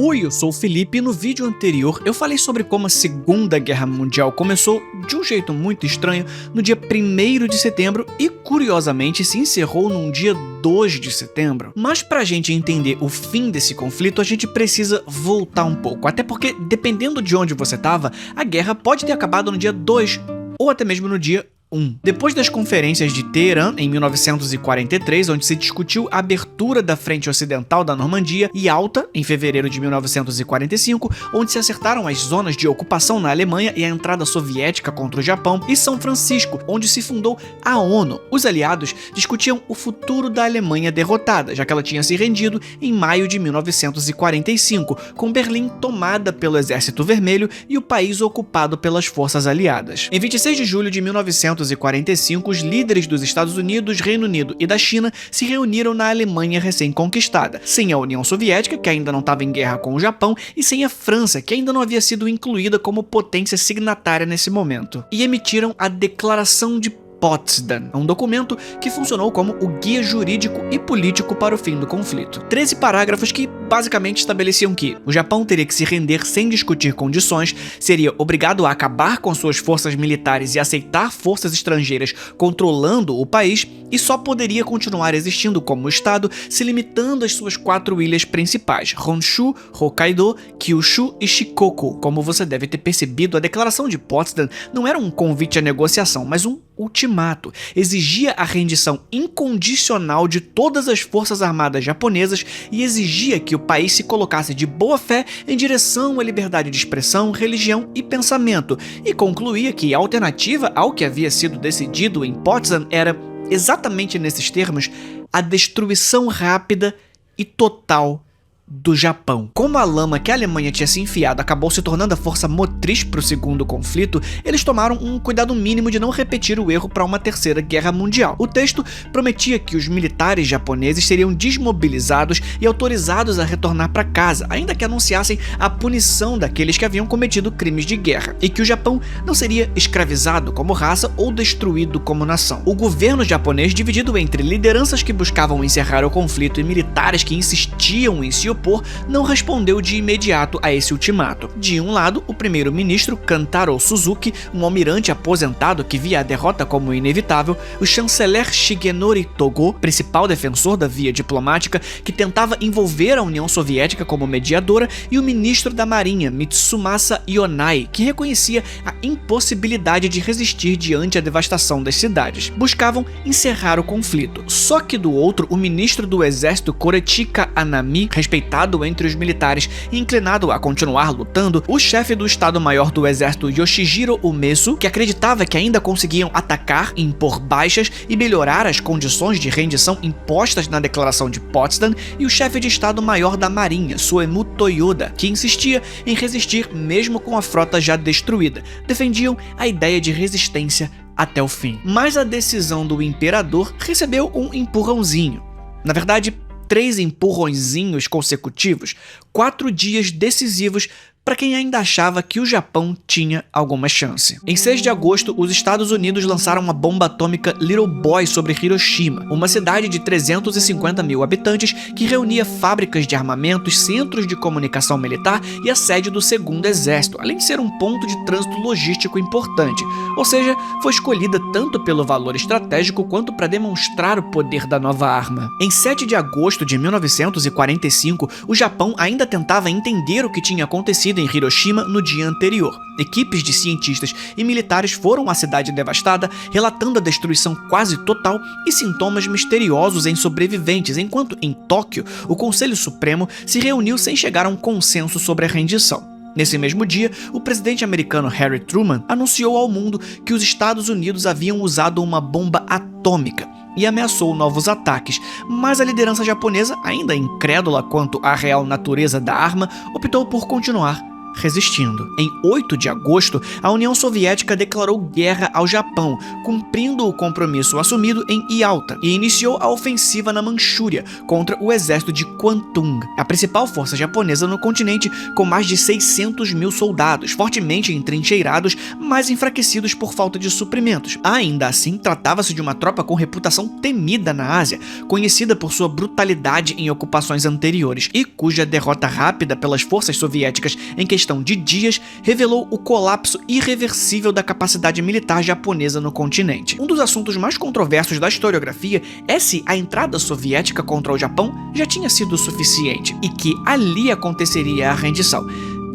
Oi, eu sou o Felipe e no vídeo anterior eu falei sobre como a Segunda Guerra Mundial começou de um jeito muito estranho no dia 1º de setembro e, curiosamente, se encerrou num dia 2 de setembro. Mas pra gente entender o fim desse conflito, a gente precisa voltar um pouco, até porque, dependendo de onde você estava, a guerra pode ter acabado no dia 2 ou até mesmo no dia 1. Depois das conferências de Teherã, em 1943, onde se discutiu a abertura da frente ocidental da Normandia, e Alta, em fevereiro de 1945, onde se acertaram as zonas de ocupação na Alemanha e a entrada soviética contra o Japão, e São Francisco, onde se fundou a ONU, os aliados discutiam o futuro da Alemanha derrotada, já que ela tinha se rendido em maio de 1945, com Berlim tomada pelo Exército Vermelho e o país ocupado pelas forças aliadas. Em 26 de julho de 1945, os líderes dos Estados Unidos, Reino Unido e da China se reuniram na Alemanha recém-conquistada, sem a União Soviética, que ainda não estava em guerra com o Japão, e sem a França, que ainda não havia sido incluída como potência signatária nesse momento, e emitiram a Declaração de Potsdam, um documento que funcionou como o guia jurídico e político para o fim do conflito. 13 parágrafos que basicamente estabeleciam que o Japão teria que se render sem discutir condições, seria obrigado a acabar com suas forças militares e aceitar forças estrangeiras controlando o país, e só poderia continuar existindo como Estado se limitando às suas 4 ilhas principais, Honshu, Hokkaido, Kyushu e Shikoku. Como você deve ter percebido, a Declaração de Potsdam não era um convite à negociação, mas um ultimato. Exigia a rendição incondicional de todas as forças armadas japonesas e exigia que o país se colocasse de boa fé em direção à liberdade de expressão, religião e pensamento, e concluía que a alternativa ao que havia sido decidido em Potsdam era, exatamente nesses termos, a destruição rápida e total do Japão. Como a lama que a Alemanha tinha se enfiado acabou se tornando a força motriz para o segundo conflito, eles tomaram um cuidado mínimo de não repetir o erro para uma terceira guerra mundial. O texto prometia que os militares japoneses seriam desmobilizados e autorizados a retornar para casa, ainda que anunciassem a punição daqueles que haviam cometido crimes de guerra, e que o Japão não seria escravizado como raça ou destruído como nação. O governo japonês, dividido entre lideranças que buscavam encerrar o conflito e militares que insistiam em se opor, não respondeu de imediato a esse ultimato. De um lado, o primeiro-ministro Kantaro Suzuki, um almirante aposentado que via a derrota como inevitável, o chanceler Shigenori Togo, principal defensor da via diplomática, que tentava envolver a União Soviética como mediadora, e o ministro da Marinha, Mitsumasa Ionai, que reconhecia a impossibilidade de resistir diante a devastação das cidades. Buscavam encerrar o conflito. Só que do outro, o ministro do exército Korechika Anami, respeitado entre os militares e inclinado a continuar lutando, o chefe do Estado-Maior do Exército Yoshijiro Umesu, que acreditava que ainda conseguiam atacar, impor baixas e melhorar as condições de rendição impostas na Declaração de Potsdam, e o chefe de Estado-Maior da Marinha, Suemu Toyoda, que insistia em resistir mesmo com a frota já destruída, defendiam a ideia de resistência até o fim. Mas a decisão do imperador recebeu um empurrãozinho. Na verdade, 3 empurrõezinhos consecutivos, 4 dias decisivos para quem ainda achava que o Japão tinha alguma chance. Em 6 de agosto, os Estados Unidos lançaram a bomba atômica Little Boy sobre Hiroshima, uma cidade de 350 mil habitantes que reunia fábricas de armamentos, centros de comunicação militar e a sede do Segundo Exército, além de ser um ponto de trânsito logístico importante. Ou seja, foi escolhida tanto pelo valor estratégico quanto para demonstrar o poder da nova arma. Em 7 de agosto de 1945, o Japão ainda tentava entender o que tinha acontecido em Hiroshima no dia anterior. Equipes de cientistas e militares foram à cidade devastada, relatando a destruição quase total e sintomas misteriosos em sobreviventes, enquanto em Tóquio, o Conselho Supremo se reuniu sem chegar a um consenso sobre a rendição. Nesse mesmo dia, o presidente americano Harry Truman anunciou ao mundo que os Estados Unidos haviam usado uma bomba atômica e ameaçou novos ataques, mas a liderança japonesa, ainda incrédula quanto à real natureza da arma, optou por continuar resistindo. Em 8 de agosto, a União Soviética declarou guerra ao Japão, cumprindo o compromisso assumido em Yalta, e iniciou a ofensiva na Manchúria contra o exército de Kwantung, a principal força japonesa no continente, com mais de 600 mil soldados, fortemente entrincheirados, mas enfraquecidos por falta de suprimentos. Ainda assim, tratava-se de uma tropa com reputação temida na Ásia, conhecida por sua brutalidade em ocupações anteriores, e cuja derrota rápida pelas forças soviéticas em questão de dias revelou o colapso irreversível da capacidade militar japonesa no continente. Um dos assuntos mais controversos da historiografia é se a entrada soviética contra o Japão já tinha sido suficiente e que ali aconteceria a rendição.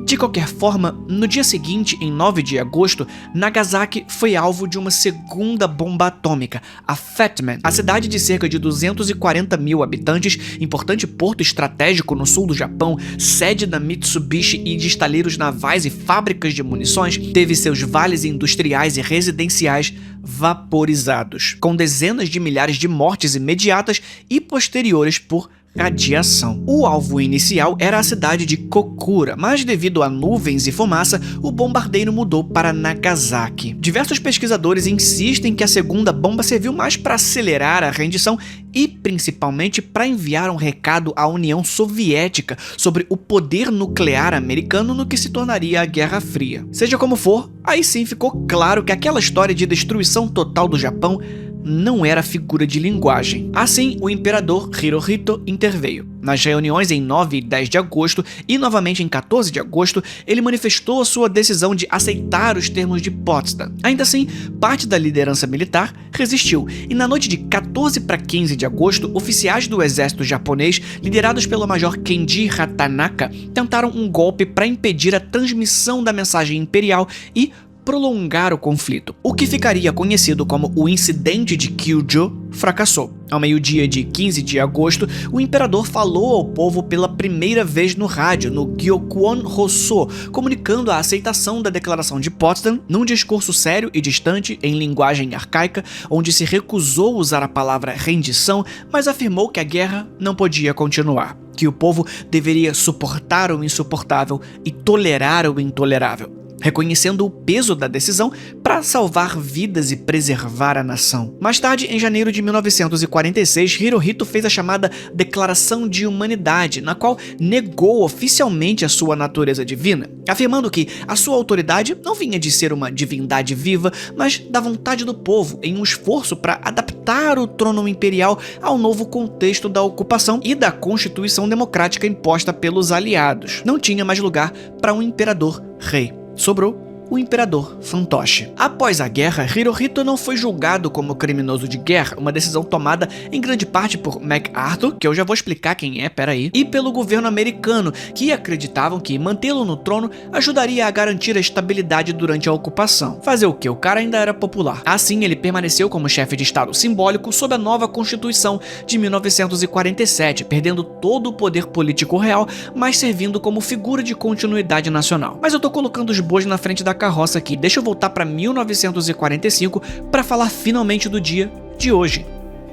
De qualquer forma, no dia seguinte, em 9 de agosto, Nagasaki foi alvo de uma segunda bomba atômica, a Fat Man. A cidade de cerca de 240 mil habitantes, importante porto estratégico no sul do Japão, sede da Mitsubishi e de estaleiros navais e fábricas de munições, teve seus vales industriais e residenciais vaporizados, com dezenas de milhares de mortes imediatas e posteriores por radiação. O alvo inicial era a cidade de Kokura, mas devido a nuvens e fumaça, o bombardeio mudou para Nagasaki. Diversos pesquisadores insistem que a segunda bomba serviu mais para acelerar a rendição e principalmente para enviar um recado à União Soviética sobre o poder nuclear americano no que se tornaria a Guerra Fria. Seja como for, aí sim ficou claro que aquela história de destruição total do Japão não era figura de linguagem. Assim, o imperador Hirohito interveio. Nas reuniões em 9 e 10 de agosto e novamente em 14 de agosto, ele manifestou a sua decisão de aceitar os termos de Potsdam. Ainda assim, parte da liderança militar resistiu, e na noite de 14 para 15 de agosto, oficiais do exército japonês, liderados pelo major Kenji Hatanaka, tentaram um golpe para impedir a transmissão da mensagem imperial e prolongar o conflito. O que ficaria conhecido como o Incidente de Kyujo fracassou. Ao meio-dia de 15 de agosto, o imperador falou ao povo pela primeira vez no rádio, no Gyokuon Hosso, comunicando a aceitação da Declaração de Potsdam num discurso sério e distante, em linguagem arcaica, onde se recusou usar a palavra rendição, mas afirmou que a guerra não podia continuar, que o povo deveria suportar o insuportável e tolerar o intolerável, reconhecendo o peso da decisão para salvar vidas e preservar a nação. Mais tarde, em janeiro de 1946, Hirohito fez a chamada Declaração de Humanidade, na qual negou oficialmente a sua natureza divina, afirmando que a sua autoridade não vinha de ser uma divindade viva, mas da vontade do povo, em um esforço para adaptar o trono imperial ao novo contexto da ocupação e da Constituição Democrática imposta pelos aliados. Não tinha mais lugar para um imperador-rei. Sobrou o imperador fantoche. Após a guerra, Hirohito não foi julgado como criminoso de guerra, uma decisão tomada em grande parte por MacArthur, que eu já vou explicar quem é, peraí, e pelo governo americano, que acreditavam que mantê-lo no trono ajudaria a garantir a estabilidade durante a ocupação. Fazer o que? O cara ainda era popular. Assim, ele permaneceu como chefe de estado simbólico sob a nova Constituição de 1947, perdendo todo o poder político real, mas servindo como figura de continuidade nacional. Mas eu tô colocando os bois na frente da carroça aqui. Deixa eu voltar para 1945 para falar finalmente do dia de hoje,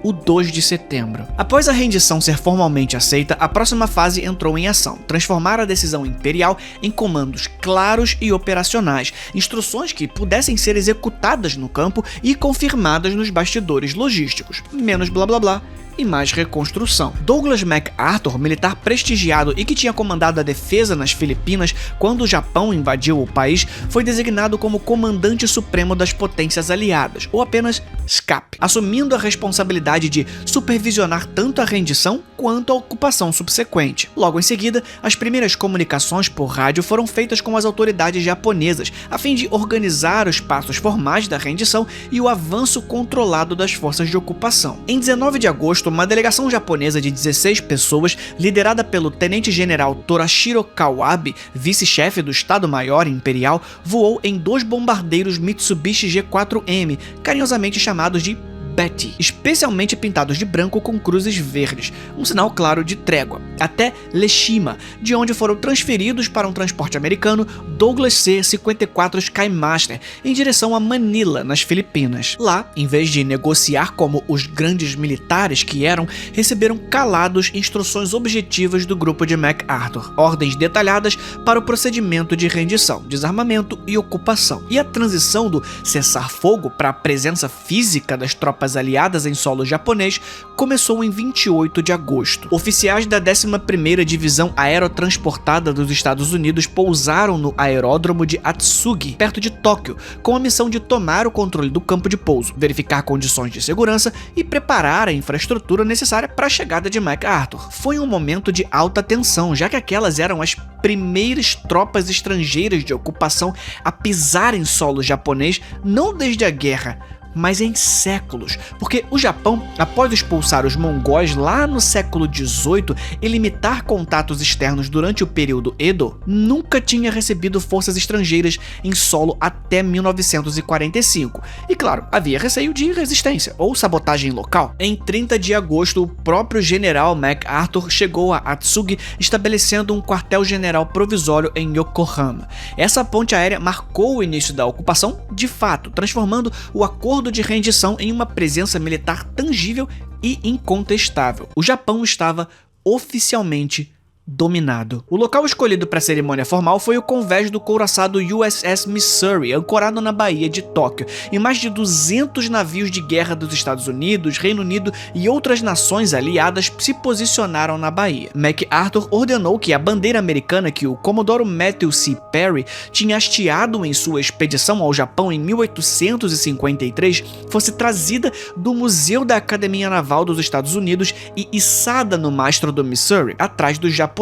o 2 de setembro. Após a rendição ser formalmente aceita, a próxima fase entrou em ação: transformar a decisão imperial em comandos claros e operacionais, instruções que pudessem ser executadas no campo e confirmadas nos bastidores logísticos. Menos blá blá blá e mais reconstrução. Douglas MacArthur, militar prestigiado e que tinha comandado a defesa nas Filipinas quando o Japão invadiu o país, foi designado como comandante supremo das potências aliadas, ou apenas SCAP, assumindo a responsabilidade de supervisionar tanto a rendição quanto a ocupação subsequente. Logo em seguida, as primeiras comunicações por rádio foram feitas com as autoridades japonesas, a fim de organizar os passos formais da rendição e o avanço controlado das forças de ocupação. Em 19 de agosto, uma delegação japonesa de 16 pessoas, liderada pelo tenente-general Torashiro Kawabe, vice-chefe do Estado-Maior Imperial, voou em 2 bombardeiros Mitsubishi G4M, carinhosamente chamados de Betty, especialmente pintados de branco com cruzes verdes, um sinal claro de trégua, até Leshima, de onde foram transferidos para um transporte americano Douglas C-54 Skymaster em direção a Manila, nas Filipinas. Lá, em vez de negociar como os grandes militares que eram, receberam calados instruções objetivas do grupo de MacArthur, ordens detalhadas para o procedimento de rendição, desarmamento e ocupação. E a transição do cessar-fogo para a presença física das tropas aliadas em solo japonês começou em 28 de agosto. Oficiais da 11ª Divisão Aerotransportada dos Estados Unidos pousaram no aeródromo de Atsugi, perto de Tóquio, com a missão de tomar o controle do campo de pouso, verificar condições de segurança e preparar a infraestrutura necessária para a chegada de MacArthur. Foi um momento de alta tensão, já que aquelas eram as primeiras tropas estrangeiras de ocupação a pisar em solo japonês, não desde a guerra, mas em séculos, porque o Japão, após expulsar os mongóis lá no século XVIII e limitar contatos externos durante o período Edo, nunca tinha recebido forças estrangeiras em solo até 1945. E claro, havia receio de resistência ou sabotagem local. Em 30 de agosto, o próprio general MacArthur chegou a Atsugi, estabelecendo um quartel-general provisório em Yokohama. Essa ponte aérea marcou o início da ocupação de fato, transformando o acordo de rendição em uma presença militar tangível e incontestável. O Japão estava oficialmente dominado. O local escolhido para a cerimônia formal foi o convés do couraçado USS Missouri, ancorado na Baía de Tóquio, e mais de 200 navios de guerra dos Estados Unidos, Reino Unido e outras nações aliadas se posicionaram na baía. MacArthur ordenou que a bandeira americana que o Comodoro Matthew C. Perry tinha hasteado em sua expedição ao Japão em 1853 fosse trazida do Museu da Academia Naval dos Estados Unidos e içada no mastro do Missouri, atrás dos japoneses.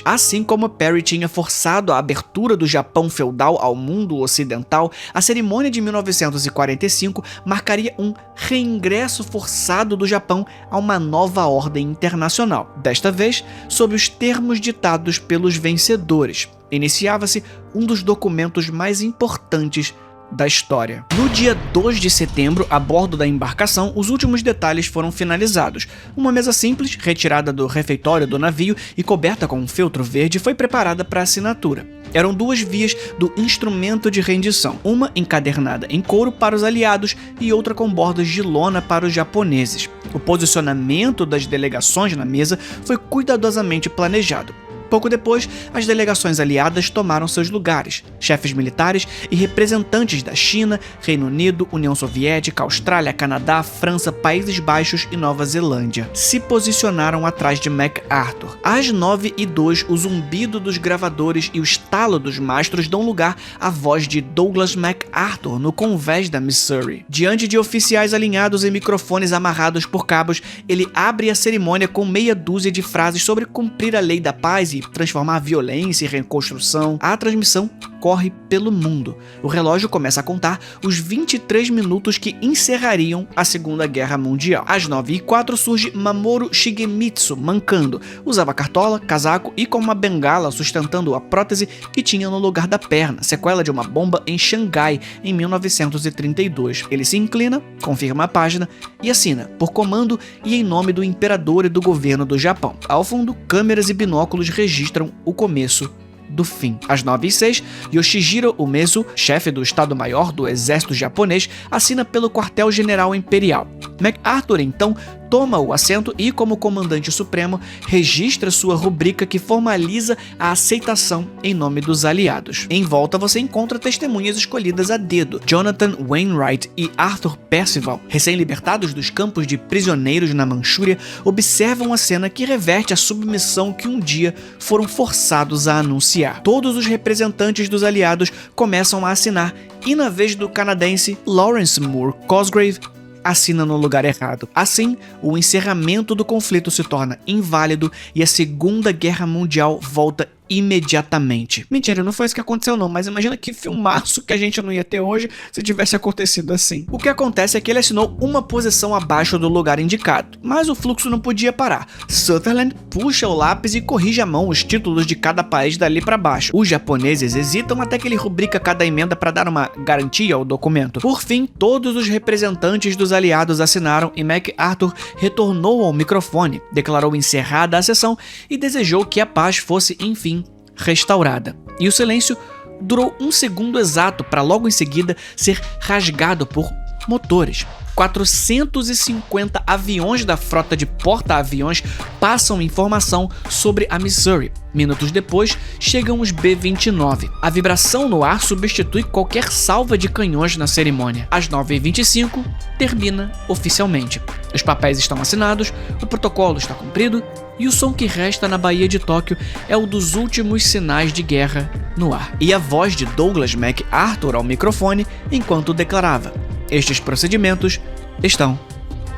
Assim como Perry tinha forçado a abertura do Japão feudal ao mundo ocidental, a cerimônia de 1945 marcaria um reingresso forçado do Japão a uma nova ordem internacional, desta vez sob os termos ditados pelos vencedores. Iniciava-se um dos documentos mais importantes da história. No dia 2 de setembro, a bordo da embarcação, os últimos detalhes foram finalizados. Uma mesa simples, retirada do refeitório do navio e coberta com um feltro verde, foi preparada para assinatura. Eram duas vias do instrumento de rendição, uma encadernada em couro para os aliados e outra com bordas de lona para os japoneses. O posicionamento das delegações na mesa foi cuidadosamente planejado. Pouco depois, as delegações aliadas tomaram seus lugares. Chefes militares e representantes da China, Reino Unido, União Soviética, Austrália, Canadá, França, Países Baixos e Nova Zelândia se posicionaram atrás de MacArthur. Às 9h02, o zumbido dos gravadores e o estalo dos mastros dão lugar à voz de Douglas MacArthur no convés da Missouri. Diante de oficiais alinhados e microfones amarrados por cabos, ele abre a cerimônia com meia dúzia de frases sobre cumprir a lei da paz e transformar a violência em reconstrução. A transmissão corre pelo mundo. O relógio começa a contar os 23 minutos que encerrariam a Segunda Guerra Mundial. Às 9h04 surge Mamoru Shigemitsu mancando. Usava cartola, casaco e com uma bengala sustentando a prótese que tinha no lugar da perna, sequela de uma bomba em Xangai em 1932. Ele se inclina, confirma a página e assina, por comando e em nome do imperador e do governo do Japão. Ao fundo, câmeras e binóculos registram o começo do fim. Às 9h06, Yoshijiro Umezu, chefe do Estado-Maior do Exército Japonês, assina pelo Quartel-General Imperial. MacArthur, então, toma o assento e, como comandante supremo, registra sua rubrica que formaliza a aceitação em nome dos aliados. Em volta você encontra testemunhas escolhidas a dedo. Jonathan Wainwright e Arthur Percival, recém-libertados dos campos de prisioneiros na Manchúria, observam a cena que reverte a submissão que um dia foram forçados a anunciar. Todos os representantes dos aliados começam a assinar e, na vez do canadense Lawrence Moore Cosgrave, assina no lugar errado. Assim, o encerramento do conflito se torna inválido e a Segunda Guerra Mundial volta imediatamente. Mentira, não foi isso que aconteceu não, mas imagina que filmaço que a gente não ia ter hoje se tivesse acontecido assim. O que acontece é que ele assinou uma posição abaixo do lugar indicado, mas o fluxo não podia parar. Sutherland puxa o lápis e corrige à mão os títulos de cada país dali para baixo. Os japoneses hesitam até que ele rubrica cada emenda para dar uma garantia ao documento. Por fim, todos os representantes dos aliados assinaram e MacArthur retornou ao microfone, declarou encerrada a sessão e desejou que a paz fosse, enfim, restaurada. E o silêncio durou um segundo exato para logo em seguida ser rasgado por motores. 450 aviões da frota de porta-aviões passam informação sobre a Missouri. Minutos depois, chegam os B-29. A vibração no ar substitui qualquer salva de canhões na cerimônia. Às 9h25, termina oficialmente. Os papéis estão assinados, o protocolo está cumprido e o som que resta na Baía de Tóquio é o dos últimos sinais de guerra no ar. E a voz de Douglas MacArthur ao microfone enquanto declarava: estes procedimentos estão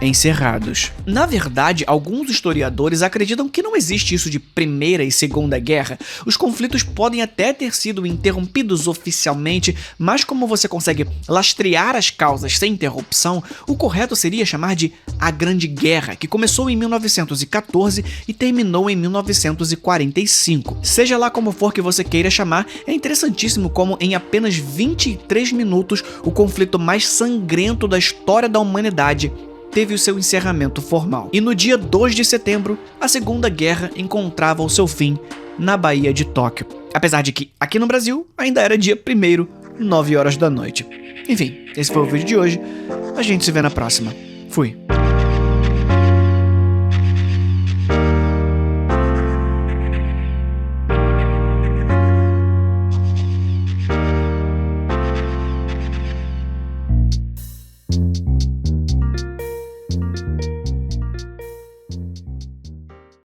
encerrados. Na verdade, alguns historiadores acreditam que não existe isso de Primeira e Segunda Guerra. Os conflitos podem até ter sido interrompidos oficialmente, mas como você consegue lastrear as causas sem interrupção, o correto seria chamar de a Grande Guerra, que começou em 1914 e terminou em 1945. Seja lá como for que você queira chamar, é interessantíssimo como em apenas 23 minutos o conflito mais sangrento da história da humanidade teve o seu encerramento formal. E no dia 2 de setembro, a Segunda Guerra encontrava o seu fim na Baía de Tóquio. Apesar de que, aqui no Brasil, ainda era dia 1º, 9 horas da noite. Enfim, esse foi o vídeo de hoje. A gente se vê na próxima. Fui.